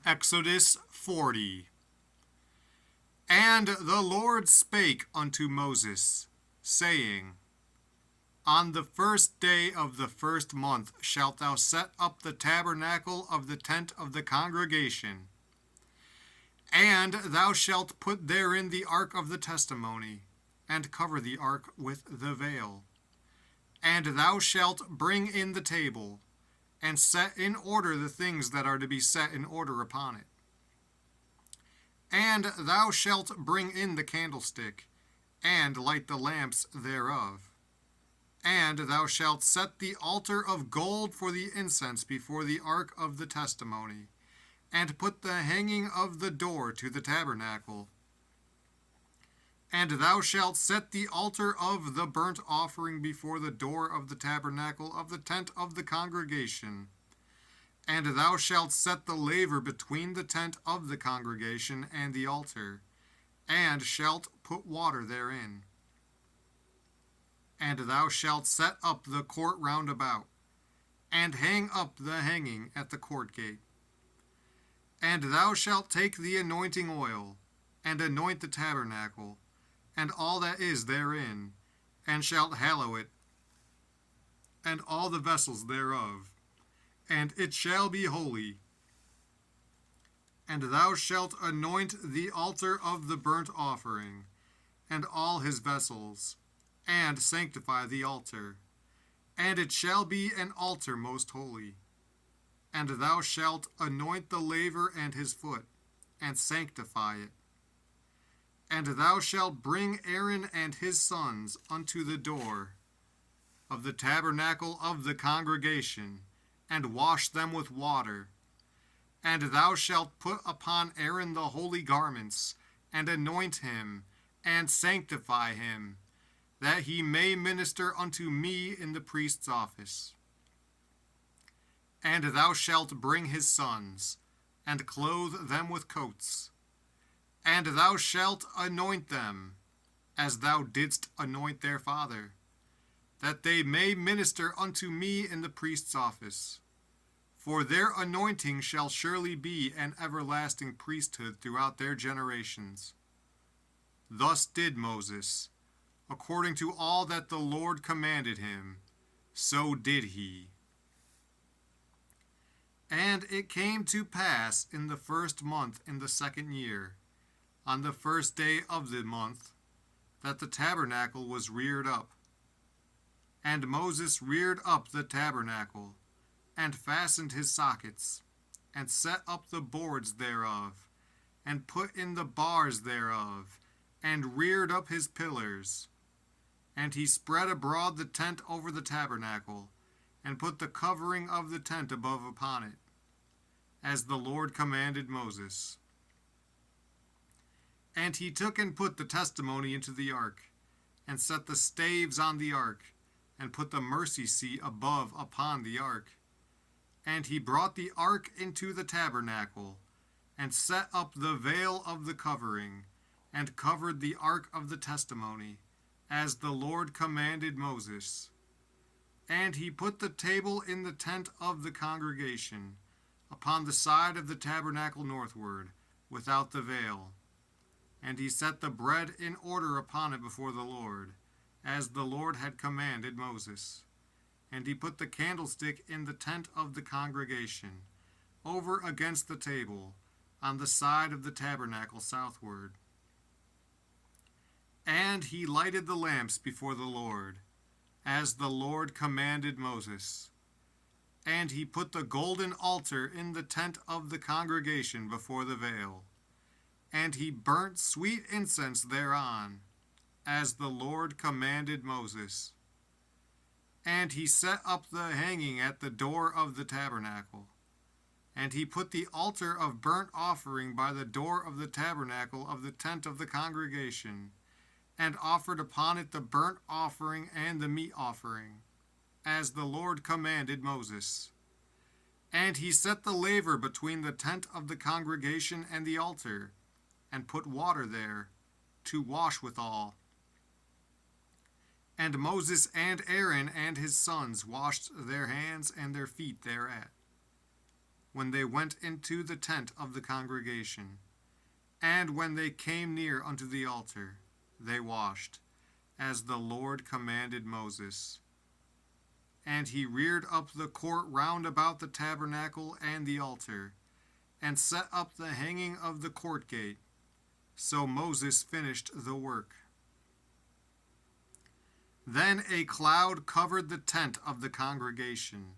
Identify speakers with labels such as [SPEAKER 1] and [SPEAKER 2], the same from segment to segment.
[SPEAKER 1] Exodus 40. And the Lord spake unto Moses, saying, On the first day of the first month shalt thou set up the tabernacle of the tent of the congregation, and thou shalt put therein the ark of the testimony, and cover the ark with the veil. And thou shalt bring in the table, and set in order the things that are to be set in order upon it. And thou shalt bring in the candlestick, and light the lamps thereof. And thou shalt set the altar of gold for the incense before the ark of the testimony, and put the hanging of the door to the tabernacle. And thou shalt set the altar of the burnt offering before the door of the tabernacle of the tent of the congregation. And thou shalt set the laver between the tent of the congregation and the altar, and shalt put water therein. And thou shalt set up the court round about, and hang up the hanging at the court gate. And thou shalt take the anointing oil, and anoint the tabernacle, and all that is therein, and shalt hallow it, and all the vessels thereof, and it shall be holy. And thou shalt anoint the altar of the burnt offering, and all his vessels, and sanctify the altar, and it shall be an altar most holy. And thou shalt anoint the laver and his foot, and sanctify it. And thou shalt bring Aaron and his sons unto the door of the tabernacle of the congregation, and wash them with water. And thou shalt put upon Aaron the holy garments, and anoint him, and sanctify him, that he may minister unto me in the priest's office. And thou shalt bring his sons, and clothe them with coats. And thou shalt anoint them, as thou didst anoint their father, that they may minister unto me in the priest's office. For their anointing shall surely be an everlasting priesthood throughout their generations. Thus did Moses, according to all that the Lord commanded him, so did he. And it came to pass in the first month in the second year, on the first day of the month, that the tabernacle was reared up. And Moses reared up the tabernacle, and fastened his sockets, and set up the boards thereof, and put in the bars thereof, and reared up his pillars. And he spread abroad the tent over the tabernacle, and put the covering of the tent above upon it, as the Lord commanded Moses. And he took and put the testimony into the ark, and set the staves on the ark, and put the mercy seat above upon the ark. And he brought the ark into the tabernacle, and set up the veil of the covering, and covered the ark of the testimony, as the Lord commanded Moses. And he put the table in the tent of the congregation, upon the side of the tabernacle northward, without the veil. And he set the bread in order upon it before the Lord, as the Lord had commanded Moses. And he put the candlestick in the tent of the congregation, over against the table, on the side of the tabernacle southward. And he lighted the lamps before the Lord, as the Lord commanded Moses. And he put the golden altar in the tent of the congregation before the veil. And he burnt sweet incense thereon, as the Lord commanded Moses. And he set up the hanging at the door of the tabernacle. And he put the altar of burnt offering by the door of the tabernacle of the tent of the congregation, and offered upon it the burnt offering and the meat offering, as the Lord commanded Moses. And he set the laver between the tent of the congregation and the altar, and put water there, to wash withal. And Moses and Aaron and his sons washed their hands and their feet thereat. when they went into the tent of the congregation. And when they came near unto the altar, they washed, as the Lord commanded Moses. And he reared up the court round about the tabernacle and the altar, and set up the hanging of the court gate. So Moses finished the work. Then a cloud covered the tent of the congregation,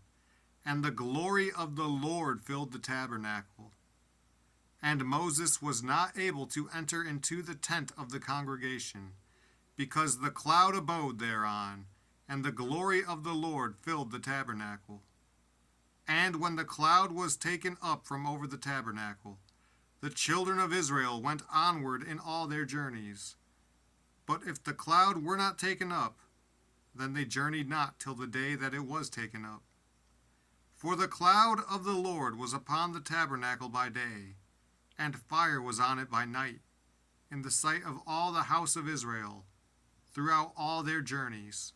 [SPEAKER 1] and the glory of the Lord filled the tabernacle. And Moses was not able to enter into the tent of the congregation, because the cloud abode thereon, and the glory of the Lord filled the tabernacle. And when the cloud was taken up from over the tabernacle, the children of Israel went onward in all their journeys. But if the cloud were not taken up, then they journeyed not till the day that it was taken up. For the cloud of the Lord was upon the tabernacle by day, and fire was on it by night, in the sight of all the house of Israel, throughout all their journeys.